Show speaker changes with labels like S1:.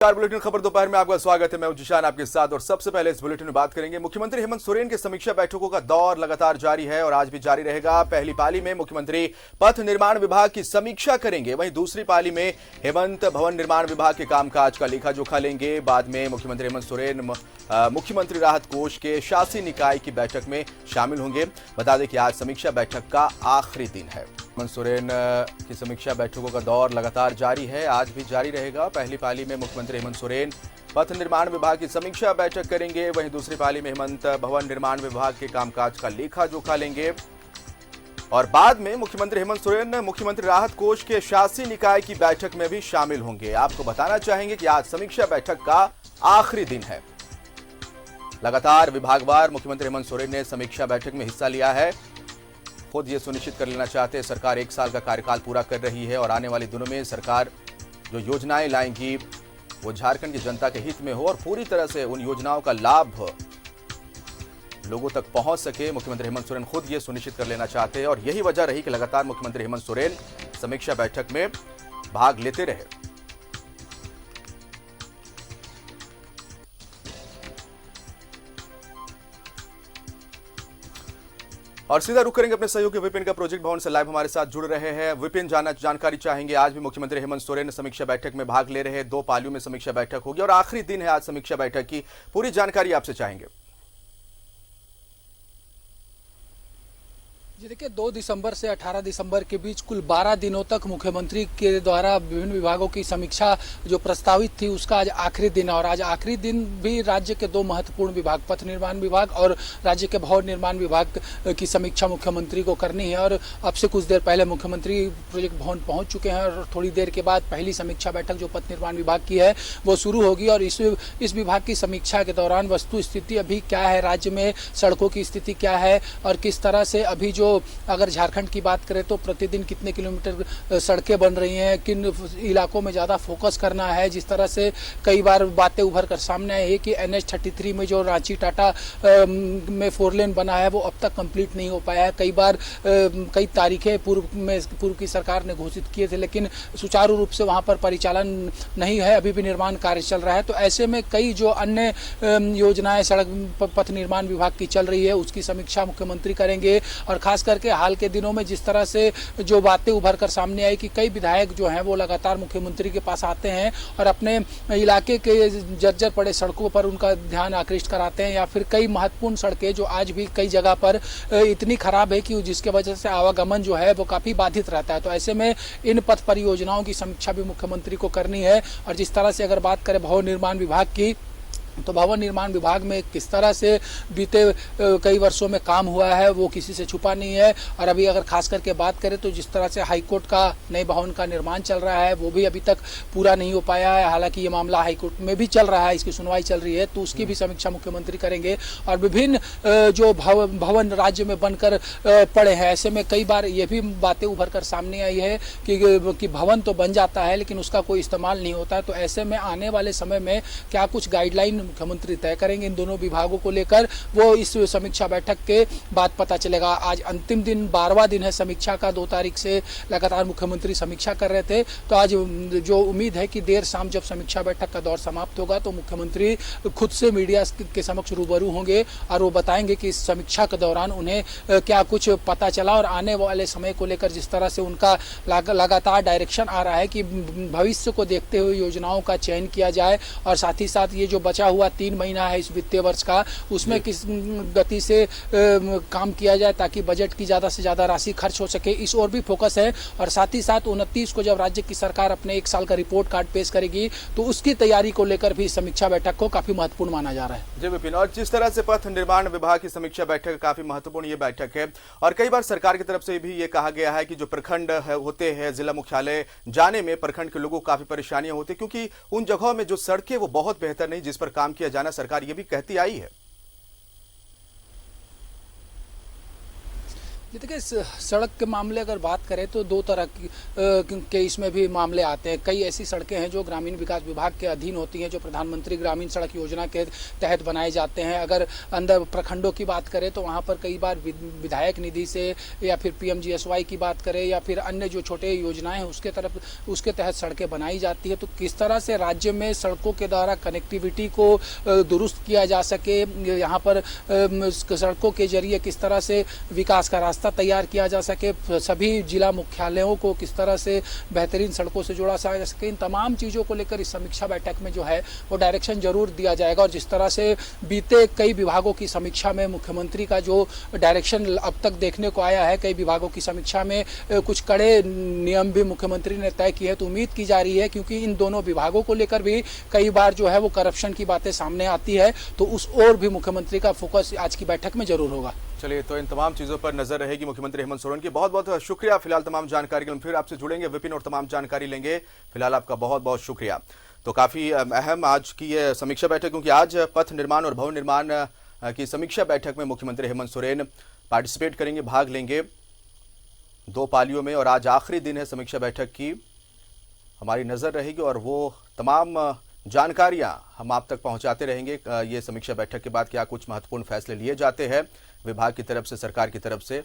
S1: Bulletin खबर दोपहर में आपका स्वागत है। मैं जिशान आपके साथ और सबसे पहले इस बुलेटिन में बात करेंगे। मुख्यमंत्री हेमंत सोरेन की समीक्षा बैठकों का दौर लगातार जारी है और आज भी जारी रहेगा। पहली पाली में मुख्यमंत्री पथ निर्माण विभाग की समीक्षा करेंगे, वहीं दूसरी पाली में हेमंत भवन निर्माण विभाग के कामकाज का लेखा जोखा लेंगे। बाद में मुख्यमंत्री हेमंत सोरेन मुख्यमंत्री राहत कोष के शासी निकाय की बैठक में शामिल होंगे। बता दें कि आज समीक्षा बैठक का आखिरी दिन है। हेमंत सोरेन की समीक्षा बैठकों का दौर लगातार जारी है, आज भी जारी रहेगा। पहली पाली में मुख्यमंत्री हेमंत सोरेन पथ निर्माण विभाग की समीक्षा बैठक करेंगे, वहीं दूसरी पाली में हेमंत भवन निर्माण विभाग के कामकाज का लेखा जोखा लेंगे और बाद में मुख्यमंत्री हेमंत सोरेन मुख्यमंत्री राहत कोष के शासी निकाय की बैठक में भी शामिल होंगे। आपको बताना चाहेंगे कि आज समीक्षा बैठक का आखिरी दिन है। लगातार विभागवार मुख्यमंत्री हेमंत सोरेन ने समीक्षा बैठक में हिस्सा लिया है। खुद ये सुनिश्चित कर लेना चाहते हैं सरकार 1 साल का कार्यकाल पूरा कर रही है और आने वाले दिनों में सरकार जो योजनाएं लाएंगी वो झारखंड की जनता के हित में हो और पूरी तरह से उन योजनाओं का लाभ लोगों तक पहुंच सके। मुख्यमंत्री हेमंत सोरेन खुद ये सुनिश्चित कर लेना चाहते हैं और यही वजह रही कि लगातार मुख्यमंत्री हेमंत सोरेन समीक्षा बैठक में भाग लेते रहे। और सीधा रुक करेंगे अपने सहयोगी विपिन का। प्रोजेक्ट भवन से लाइव हमारे साथ जुड़ रहे हैं। विपिन, जानकारी चाहेंगे, आज भी मुख्यमंत्री हेमंत सोरेन समीक्षा बैठक में भाग ले रहे हैं। 2 पालियों में समीक्षा बैठक होगी और आखिरी दिन है आज समीक्षा बैठक की। पूरी जानकारी आपसे चाहेंगे।
S2: जी देखिए, 2 दिसंबर से 18 दिसंबर के बीच कुल 12 दिनों तक मुख्यमंत्री के द्वारा विभिन्न विभागों की समीक्षा जो प्रस्तावित थी उसका आज आखिरी दिन है और आज आखिरी दिन भी राज्य के 2 महत्वपूर्ण विभाग पथ निर्माण विभाग और राज्य के भवन निर्माण विभाग की समीक्षा मुख्यमंत्री को करनी है। और अब से कुछ देर पहले मुख्यमंत्री प्रोजेक्ट भवन पहुंच चुके हैं और थोड़ी देर के बाद पहली समीक्षा बैठक जो पथ निर्माण विभाग की है वो शुरू होगी। और इस विभाग की समीक्षा के दौरान वस्तु स्थिति अभी क्या है, राज्य में सड़कों की स्थिति क्या है और किस तरह से अभी जो अगर झारखंड की बात करें तो प्रतिदिन कितने किलोमीटर सड़कें बन रही हैं, किन इलाकों में ज़्यादा फोकस करना है। जिस तरह से कई बार बातें उभर कर सामने आई है कि NH-33 में जो रांची टाटा में 4 लेन बना है वो अब तक कंप्लीट नहीं हो पाया है। कई बार कई तारीखें पूर्व की सरकार ने घोषित किए थे लेकिन सुचारू रूप से वहाँ पर परिचालन नहीं है, अभी भी निर्माण कार्य चल रहा है। तो ऐसे में कई जो अन्य योजनाएं सड़क पथ निर्माण विभाग की चल रही है उसकी समीक्षा मुख्यमंत्री करेंगे। और खास करके हाल के दिनों में जिस तरह से जो बातें उभर कर सामने आई कि कई विधायक जो हैं वो लगातार मुख्यमंत्री के पास आते हैं और अपने इलाके के जर्जर पड़े सड़कों पर उनका ध्यान आकृष्ट कराते हैं, या फिर कई महत्वपूर्ण सड़कें जो आज भी कई जगह पर इतनी खराब है कि जिसके वजह से आवागमन जो है वो काफ़ी बाधित रहता है। तो ऐसे में इन पथ परियोजनाओं की समीक्षा भी मुख्यमंत्री को करनी है। और जिस तरह से अगर बात करें भवन निर्माण विभाग की तो भवन निर्माण विभाग में किस तरह से बीते कई वर्षों में काम हुआ है वो किसी से छुपा नहीं है। और अभी अगर खास करके बात करें तो जिस तरह से हाईकोर्ट का नए भवन का निर्माण चल रहा है वो भी अभी तक पूरा नहीं हो पाया है। हालांकि ये मामला हाईकोर्ट में भी चल रहा है, इसकी सुनवाई चल रही है, तो उसकी भी समीक्षा मुख्यमंत्री करेंगे। और विभिन्न जो भवन राज्य में बनकर पड़े हैं, ऐसे में कई बार ये भी बातें उभर कर सामने आई है कि भवन तो बन जाता है लेकिन उसका कोई इस्तेमाल नहीं होता है। तो ऐसे में आने वाले समय में क्या कुछ गाइडलाइन मुख्यमंत्री तय करेंगे इन दोनों विभागों को लेकर, वो इस समीक्षा बैठक के बाद पता चलेगा। आज अंतिम दिन 12वां दिन है समीक्षा का। 2 तारीख से लगातार मुख्यमंत्री समीक्षा कर रहे थे। तो आज जो उम्मीद है कि देर शाम जब समीक्षा बैठक का दौर समाप्त होगा तो मुख्यमंत्री खुद से मीडिया के समक्ष रूबरू होंगे और वो बताएंगे कि इस समीक्षा के दौरान उन्हें क्या कुछ पता चला और आने वाले समय को लेकर जिस तरह से उनका लगातार डायरेक्शन आ रहा है कि भविष्य को देखते हुए योजनाओं का चयन किया जाए और साथ ही साथ ये जो बचा हुआ 3 महीना है इस वित्तीय वर्ष का उसमें किस गति से काम किया जाए ताकि बजट की ज़्यादा से ज़्यादा राशि खर्च हो सके, इस ओर भी फोकस है। और साथ ही साथ 29 को जब राज्य की सरकार अपने 1 साल का रिपोर्ट कार्ड पेश करेगी तो उसकी तैयारी को लेकर भी समीक्षा बैठक को काफी महत्वपूर्ण माना जा रहा है।
S1: जी विपिन, और जिस तरह से पथ निर्माण विभाग की समीक्षा बैठक काफी महत्वपूर्ण ये बैठक है और कई बार सरकार की तरफ से भी ये कहा गया है कि जो प्रखंड होते हैं जिला मुख्यालय जाने में प्रखंड के लोगों को काफी परेशानियां होती क्योंकि उन जगहों में जो सड़कें वो बहुत बेहतर नहीं जिस पर काम किया जाना सरकार ये भी कहती आई है।
S2: देखिए सड़क के मामले अगर बात करें तो दो तरह के इसमें भी मामले आते हैं। कई ऐसी सड़कें हैं जो ग्रामीण विकास विभाग के अधीन होती हैं, जो प्रधानमंत्री ग्रामीण सड़क योजना के तहत बनाए जाते हैं। अगर अंदर प्रखंडों की बात करें तो वहाँ पर कई बार विधायक निधि से या फिर PMGSY की बात करें या फिर अन्य जो छोटे योजनाएं हैं उसके तहत सड़कें बनाई जाती है। तो किस तरह से राज्य में सड़कों के द्वारा कनेक्टिविटी को दुरुस्त किया जा सके, यहाँ पर सड़कों के जरिए किस तरह से विकास का रास्ता तैयार किया जा सके, सभी जिला मुख्यालयों को किस तरह से बेहतरीन सड़कों से जोड़ा जा सके, इन तमाम चीज़ों को लेकर इस समीक्षा बैठक में जो है वो डायरेक्शन जरूर दिया जाएगा। और जिस तरह से बीते कई विभागों की समीक्षा में मुख्यमंत्री का जो डायरेक्शन अब तक देखने को आया है, कई विभागों की समीक्षा में कुछ कड़े नियम भी मुख्यमंत्री ने तय किए, तो उम्मीद की जा रही है क्योंकि इन दोनों विभागों को लेकर भी कई बार जो है वो करप्शन की बातें सामने आती है, तो उस ओर भी मुख्यमंत्री का फोकस आज की बैठक में जरूर होगा।
S1: चलिए, तो इन तमाम चीजों पर नजर रहेगी मुख्यमंत्री हेमंत सोरेन की। बहुत बहुत शुक्रिया फिलहाल तमाम जानकारी के लिए। फिर आपसे जुड़ेंगे विपिन और तमाम जानकारी लेंगे। फिलहाल आपका बहुत बहुत शुक्रिया। तो काफी अहम आज की ये समीक्षा बैठक, क्योंकि आज पथ निर्माण और भवन निर्माण की समीक्षा बैठक में मुख्यमंत्री हेमंत सोरेन पार्टिसिपेट करेंगे, भाग लेंगे 2 पालियों में। और आज आखिरी दिन है समीक्षा बैठक की, हमारी नजर रहेगी और वो तमाम जानकारियां हम आप तक पहुंचाते रहेंगे। ये समीक्षा बैठक के बाद क्या कुछ महत्वपूर्ण फैसले लिए जाते हैं विभाग की तरफ से, सरकार की तरफ से,